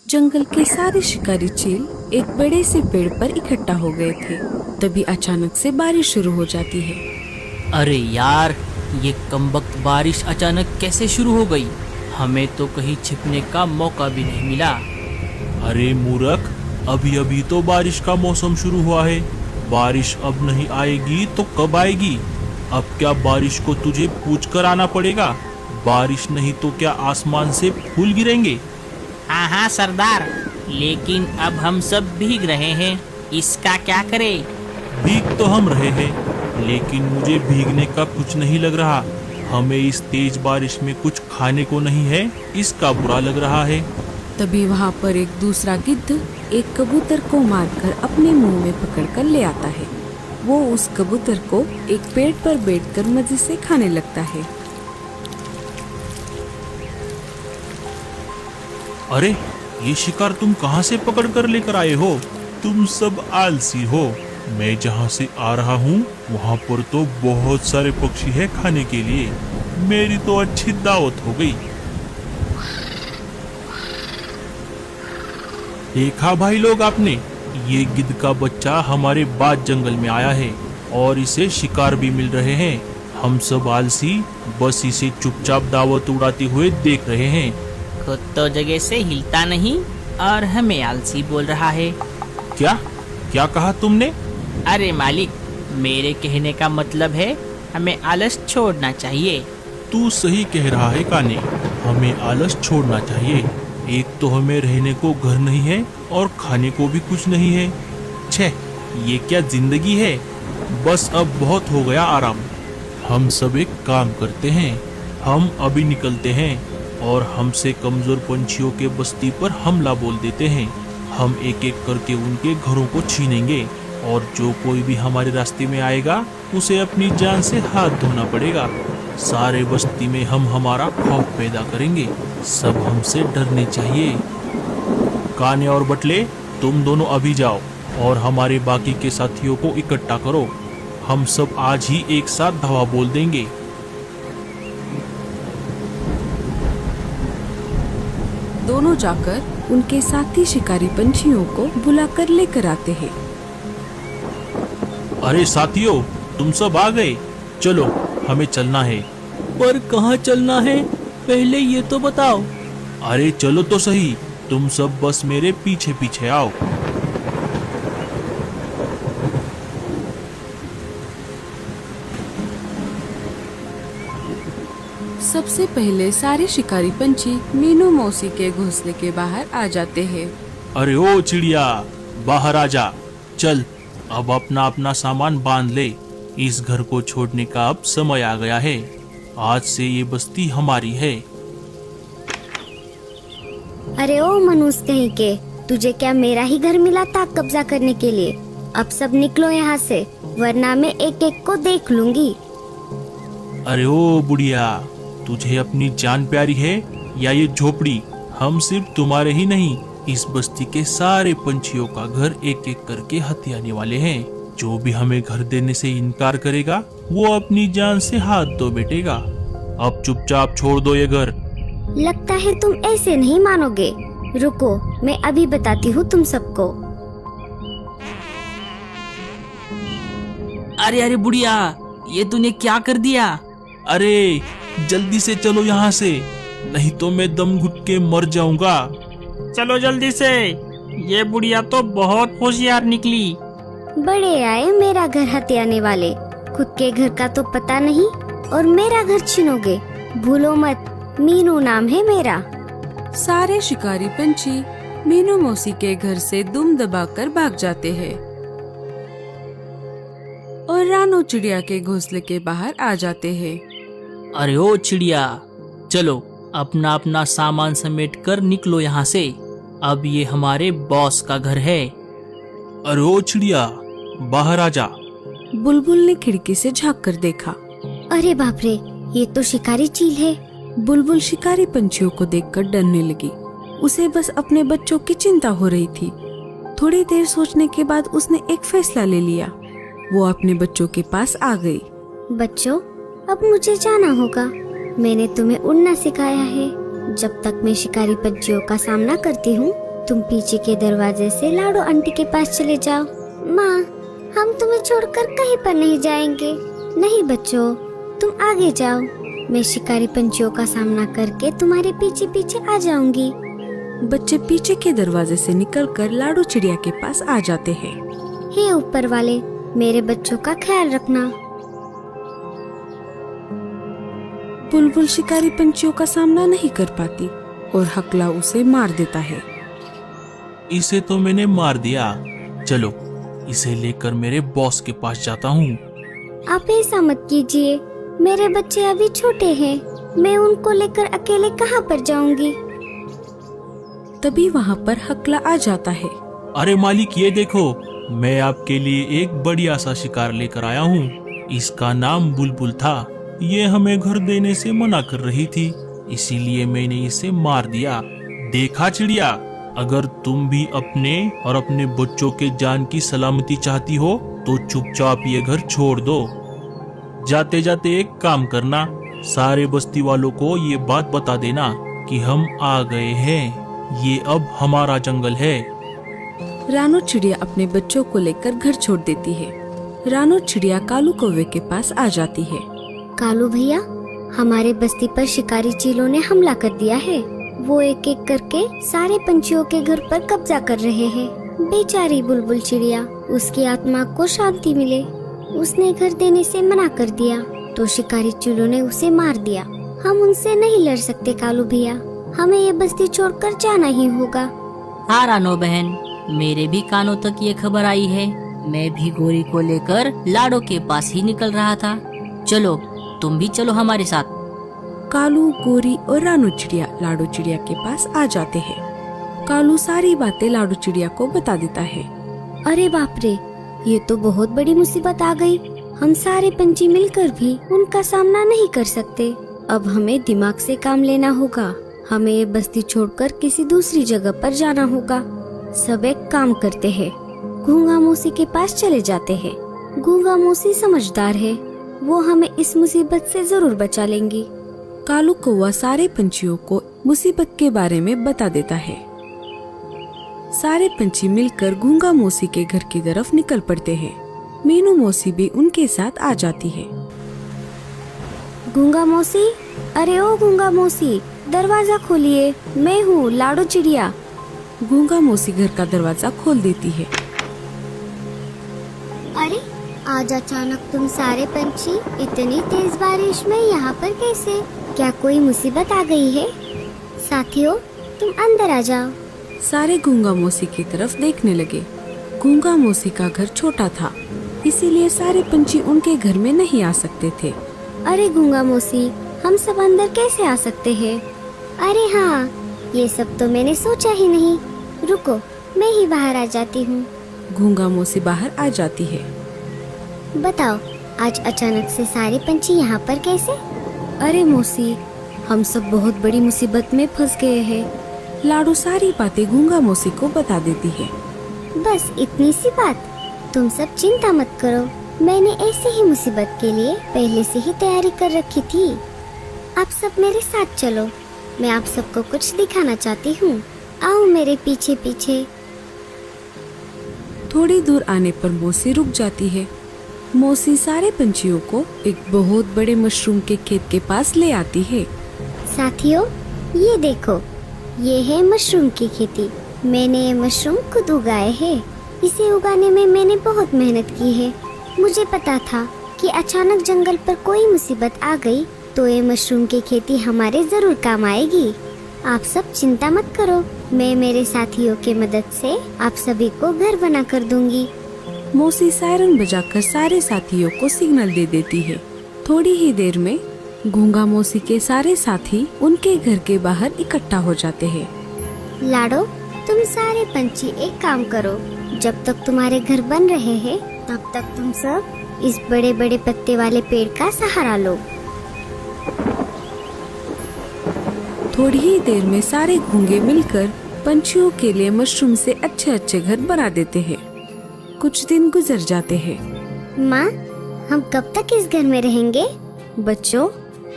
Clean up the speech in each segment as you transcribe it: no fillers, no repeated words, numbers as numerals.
जंगल के सारे शिकारी चील एक बड़े से पेड़ पर इकट्ठा हो गए थे। तभी अचानक से बारिश शुरू हो जाती है। अरे यार, ये कमबख्त बारिश अचानक कैसे शुरू हो गई? हमें तो कहीं छिपने का मौका भी नहीं मिला। अरे मूर्ख, अभी अभी तो बारिश का मौसम शुरू हुआ है। बारिश अब नहीं आएगी तो कब आएगी? अब क्या बारिश को तुझे पूछ कर आना पड़ेगा? बारिश नहीं तो क्या आसमान से फूल गिरेंगे? हाँ हाँ सरदार, लेकिन अब हम सब भीग रहे हैं, इसका क्या करें? भीग तो हम रहे हैं, लेकिन मुझे भीगने का कुछ नहीं लग रहा। हमें इस तेज बारिश में कुछ खाने को नहीं है, इसका बुरा लग रहा है। तभी वहाँ पर एक दूसरा गिद्ध एक कबूतर को मारकर अपने मुंह में पकड़कर ले आता है। वो उस कबूतर को एक पेड़ पर बैठकर मजे से खाने लगता है। अरे, ये शिकार तुम कहाँ से पकड़ कर लेकर आए हो? तुम सब आलसी हो। मैं जहाँ से आ रहा हूँ वहाँ पर तो बहुत सारे पक्षी हैं खाने के लिए। मेरी तो अच्छी दावत हो गई। देखा भाई लोग आपने, ये गिद्ध का बच्चा हमारे बाद जंगल में आया है और इसे शिकार भी मिल रहे हैं। हम सब आलसी बस इसे चुपचाप दावत उड़ाते हुए देख रहे हैं। खुद तो जगह से हिलता नहीं और हमें आलसी बोल रहा है। क्या क्या कहा तुमने? अरे मालिक, मेरे कहने का मतलब है हमें आलस छोड़ना चाहिए। तू सही कह रहा है काने, हमें आलस छोड़ना चाहिए। एक तो हमें रहने को घर नहीं है और खाने को भी कुछ नहीं है। छे, ये क्या जिंदगी है? बस अब बहुत हो गया आराम। हम सब एक काम करते हैं, हम अभी निकलते हैं और हमसे कमजोर पंछियों के बस्ती पर हमला बोल देते हैं। हम एक एक करके उनके घरों को छीनेंगे और जो कोई भी हमारे रास्ते में आएगा उसे अपनी जान से हाथ धोना पड़ेगा। सारे बस्ती में हम हमारा खौफ पैदा करेंगे। सब हमसे डरने चाहिए। काने और बटले, तुम दोनों अभी जाओ और हमारे बाकी के साथियों को इकट्ठा करो। हम सब आज ही एक साथ धावा बोल देंगे। दोनों जाकर उनके साथी शिकारी पंछियों को बुलाकर लेकर आते हैं। अरे साथियों, तुम सब आ गए? चलो, हमें चलना है। पर कहाँ चलना है, पहले ये तो बताओ। अरे चलो तो सही, तुम सब बस मेरे पीछे पीछे आओ। सबसे पहले सारे शिकारी पंछी मीनू मौसी के घोंसले के बाहर आ जाते हैं। अरे ओ चिड़िया, बाहर आ जा। चल, अब अपना अपना सामान बांध ले। इस घर को छोड़ने का अब समय आ गया है। आज से ये बस्ती हमारी है। अरे ओ मनुष्य कहीं के, तुझे क्या मेरा ही घर मिला था कब्जा करने के लिए? अब सब निकलो यहाँ से, वरना मैं एक एक को देख लूंगी। अरे ओ बुढ़िया, तुझे अपनी जान प्यारी है या ये झोपड़ी? हम सिर्फ तुम्हारे ही नहीं, इस बस्ती के सारे पंछियों का घर एक एक करके हथियाने वाले हैं। जो भी हमें घर देने से इनकार करेगा वो अपनी जान से हाथ धो बैठेगा। अब चुपचाप छोड़ दो ये घर। लगता है तुम ऐसे नहीं मानोगे। रुको, मैं अभी बताती हूँ तुम सबको। अरे अरे बुढ़िया, ये तूने क्या कर दिया? अरे जल्दी से चलो यहाँ से, नहीं तो मैं दम घुट के मर जाऊंगा। चलो जल्दी से, ये बुढ़िया तो बहुत होशियार निकली। बड़े आए मेरा घर हथियाने वाले, खुद के घर का तो पता नहीं और मेरा घर छीनोगे। भूलो मत, मीनू नाम है मेरा। सारे शिकारी पंछी मीनू मौसी के घर से दुम दबाकर भाग जाते हैं और रानो चिड़िया के घोंसले के बाहर आ जाते हैं। अरे ओ चिड़िया, चलो अपना अपना सामान समेट कर निकलो यहाँ से। अब ये हमारे बॉस का घर है। अरे ओ चिड़िया, बाहर आ जा। बुलबुल ने खिड़की से झांक कर देखा। अरे बाप रे, ये तो शिकारी चील है। बुलबुल शिकारी पंछियों को देखकर डरने लगी। उसे बस अपने बच्चों की चिंता हो रही थी। थोड़ी देर सोचने के बाद उसने एक फैसला ले लिया। वो अपने बच्चों के पास आ गई। बच्चों, अब मुझे जाना होगा। मैंने तुम्हें उड़ना सिखाया है। जब तक मैं शिकारी पंछियों का सामना करती हूँ, तुम पीछे के दरवाजे से लाडो आंटी के पास चले जाओ। माँ, हम तुम्हें छोड़कर कहीं पर नहीं जाएंगे। नहीं बच्चों, तुम आगे जाओ। मैं शिकारी पंछियों का सामना करके तुम्हारे पीछे पीछे आ जाऊंगी। बच्चे पीछे के दरवाजे से निकलकर लाडो चिड़िया के पास आ जाते हैं। हे ऊपर वाले, मेरे बच्चों का ख्याल रखना। बुलबुल शिकारी पंछियों का सामना नहीं कर पाती और हकला उसे मार देता है। इसे तो मैंने मार दिया। चलो, इसे लेकर मेरे बॉस के पास जाता हूँ। आप ऐसा मत कीजिए, मेरे बच्चे अभी छोटे हैं। मैं उनको लेकर अकेले कहाँ पर जाऊंगी। तभी वहाँ पर हकला आ जाता है। अरे मालिक, ये देखो, मैं आपके लिए एक बढ़िया सा शिकार लेकर आया हूँ। इसका नाम बुलबुल था। ये हमें घर देने से मना कर रही थी, इसीलिए मैंने इसे मार दिया। देखा चिड़िया, अगर तुम भी अपने और अपने बच्चों के जान की सलामती चाहती हो तो चुपचाप ये घर छोड़ दो। जाते जाते एक काम करना, सारे बस्ती वालों को ये बात बता देना कि हम आ गए हैं। ये अब हमारा जंगल है। रानो चिड़िया अपने बच्चों को लेकर घर छोड़ देती है। रानो चिड़िया कालू कौवे के पास आ जाती है। कालू भैया, हमारे बस्ती पर शिकारी चीलों ने हमला कर दिया है। वो एक एक करके सारे पंछियों के घर पर कब्जा कर रहे हैं। बेचारी बुलबुल चिड़िया, उसकी आत्मा को शांति मिले, उसने घर देने से मना कर दिया तो शिकारी चीलों ने उसे मार दिया। हम उनसे नहीं लड़ सकते कालू भैया, हमें ये बस्ती छोड़कर जाना ही होगा। हाँ रानो बहन, मेरे भी कानों तक ये खबर आई है। मैं भी गोरी को लेकर लाडो के पास ही निकल रहा था। चलो, तुम भी चलो हमारे साथ। कालू, गोरी और रानो चिड़िया लाडो चिड़िया के पास आ जाते हैं। कालू सारी बातें लाडो चिड़िया को बता देता है। अरे बाप रे, ये तो बहुत बड़ी मुसीबत आ गई। हम सारे पंछी मिलकर भी उनका सामना नहीं कर सकते। अब हमें दिमाग से काम लेना होगा। हमें ये बस्ती छोड़कर किसी दूसरी जगह पर जाना होगा। सब एक काम करते हैं, गूंगा मौसी के पास चले जाते हैं। गूंगा मौसी समझदार है, वो हमें इस मुसीबत से जरूर बचा लेंगी। कालू कौवा सारे पंछियों को मुसीबत के बारे में बता देता है। सारे पंछी मिलकर गूंगा मौसी के घर की तरफ निकल पड़ते हैं। मीनू मौसी भी उनके साथ आ जाती है। गूंगा मौसी, अरे ओ गूंगा मौसी, दरवाजा खोलिए, मैं हूँ लाडो चिड़िया। गूंगा मौसी घर का दरवाजा खोल देती है। अरे आज अचानक तुम सारे पंछी इतनी तेज बारिश में यहाँ पर कैसे? क्या कोई मुसीबत आ गई है? साथियों, तुम अंदर आ जाओ। सारे गूंगा मौसी की तरफ देखने लगे। गूंगा मौसी का घर छोटा था, इसीलिए सारे पंछी उनके घर में नहीं आ सकते थे। अरे गूंगा मौसी, हम सब अंदर कैसे आ सकते हैं? अरे हाँ, ये सब तो मैंने सोचा ही नहीं। रुको, मैं ही बाहर आ जाती हूँ। गूंगा मौसी बाहर आ जाती है। बताओ, आज अचानक से सारे पंछी यहाँ पर कैसे? अरे मौसी, हम सब बहुत बड़ी मुसीबत में फंस गए हैं। लाडो सारी बातें गूंगा मौसी को बता देती है। बस इतनी सी बात? तुम सब चिंता मत करो, मैंने ऐसी ही मुसीबत के लिए पहले से ही तैयारी कर रखी थी। आप सब मेरे साथ चलो, मैं आप सबको कुछ दिखाना चाहती हूँ। आओ मेरे पीछे पीछे। थोड़ी दूर आने पर मौसी रुक जाती है। मौसी सारे पंछियों को एक बहुत बड़े मशरूम के खेत के पास ले आती है। साथियों, ये देखो, ये है मशरूम की खेती। मैंने ये मशरूम खुद उगाए हैं। इसे उगाने में मैंने बहुत मेहनत की है। मुझे पता था कि अचानक जंगल पर कोई मुसीबत आ गई तो ये मशरूम की खेती हमारे जरूर काम आएगी। आप सब चिंता मत करो, मैं मेरे साथियों के मदद से आप सभी को घर बना कर दूंगी। मौसी सायरन बजाकर सारे साथियों को सिग्नल दे देती है। थोड़ी ही देर में गूंगा मौसी के सारे साथी उनके घर के बाहर इकट्ठा हो जाते हैं। लाडो, तुम सारे पंछी एक काम करो, जब तक तुम्हारे घर बन रहे हैं तब तक तुम सब इस बड़े बड़े पत्ते वाले पेड़ का सहारा लो। थोड़ी ही देर में सारे घोंगे मिलकर पंछियों के लिए मशरूम से अच्छे अच्छे घर बना देते हैं। कुछ दिन गुजर जाते हैं। माँ, हम कब तक इस घर में रहेंगे? बच्चों,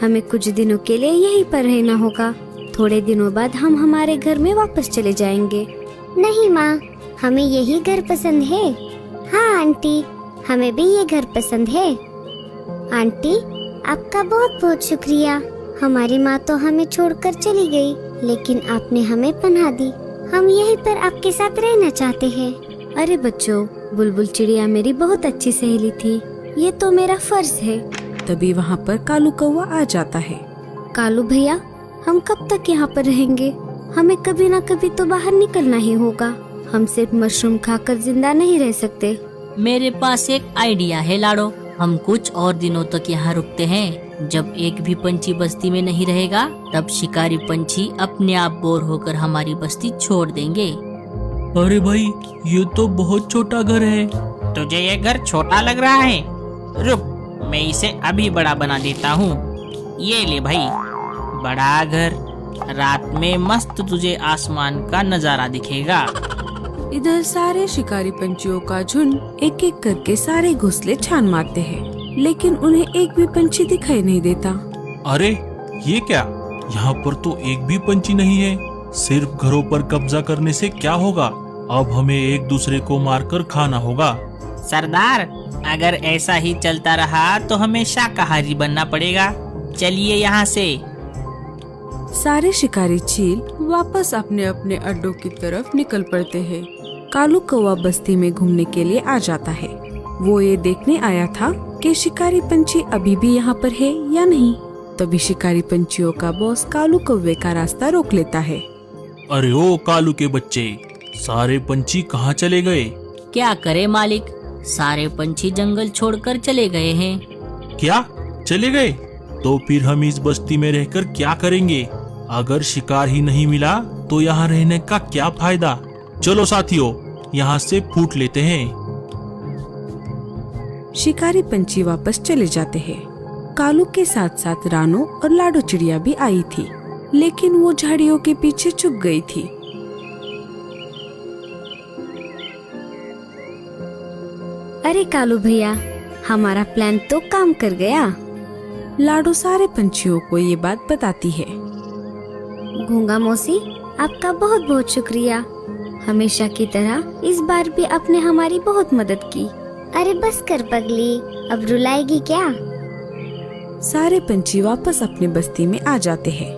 हमें कुछ दिनों के लिए यहीं पर रहना होगा। थोड़े दिनों बाद हम हमारे घर में वापस चले जाएंगे। नहीं माँ, हमें यही घर पसंद है। हाँ आंटी, हमें भी ये घर पसंद है। आंटी, आपका बहुत बहुत शुक्रिया। हमारी माँ तो हमें छोड़कर चली गई, लेकिन आपने हमें पनाह दी। हम यहीं पर आपके साथ रहना चाहते हैं। अरे बच्चों, बुलबुल चिड़िया मेरी बहुत अच्छी सहेली थी, ये तो मेरा फर्ज है। तभी वहाँ पर कालू कौवा आ जाता है। कालू भैया, हम कब तक यहाँ पर रहेंगे? हमें कभी ना कभी तो बाहर निकलना ही होगा। हम सिर्फ मशरूम खाकर जिंदा नहीं रह सकते। मेरे पास एक आइडिया है लाडो। हम कुछ और दिनों तक यहाँ रुकते हैं। जब एक भी पंछी बस्ती में नहीं रहेगा, तब शिकारी पंछी अपने आप बोर होकर हमारी बस्ती छोड़ देंगे। अरे भाई, ये तो बहुत छोटा घर है। तुझे ये घर छोटा लग रहा है? रुक, मैं इसे अभी बड़ा बना देता हूँ। ये ले भाई, बड़ा घर। रात में मस्त तुझे आसमान का नजारा दिखेगा। इधर सारे शिकारी पंछियों का झुंड एक एक करके सारे घोंसले छान मारते हैं, लेकिन उन्हें एक भी पंछी दिखाई नहीं देता। अरे ये क्या, यहाँ पर तो एक भी पंछी नहीं है। सिर्फ घरों पर कब्जा करने से क्या होगा? अब हमें एक दूसरे को मारकर खाना होगा। सरदार, अगर ऐसा ही चलता रहा तो हमें शाकाहारी बनना पड़ेगा। चलिए यहाँ से। सारे शिकारी चील वापस अपने अपने अड्डों की तरफ निकल पड़ते हैं। कालू कौवा बस्ती में घूमने के लिए आ जाता है। वो ये देखने आया था कि शिकारी पंछी अभी भी यहाँ पर है या नहीं। तभी शिकारी पंछियों का बॉस कालू कौवे का रास्ता रोक लेता है। अरे ओ कालू के बच्चे, सारे पंछी कहाँ चले गए? क्या करे मालिक, सारे पंछी जंगल छोड़कर चले गए हैं। क्या चले गए? तो फिर हम इस बस्ती में रहकर क्या करेंगे? अगर शिकार ही नहीं मिला तो यहाँ रहने का क्या फायदा? चलो साथियों, यहाँ से फूट लेते हैं। शिकारी पंछी वापस चले जाते हैं। कालू के साथ साथ रानो और लाडो चिड़िया भी आई थी, लेकिन वो झाड़ियों के पीछे छुप गई थी। अरे कालू भैया, हमारा प्लान तो काम कर गया। लाडो सारे पंछियों को ये बात बताती है। गूंगा मौसी, आपका बहुत बहुत शुक्रिया। हमेशा की तरह इस बार भी आपने हमारी बहुत मदद की। अरे बस कर पगली, अब रुलाएगी क्या? सारे पंछी वापस अपनी बस्ती में आ जाते हैं।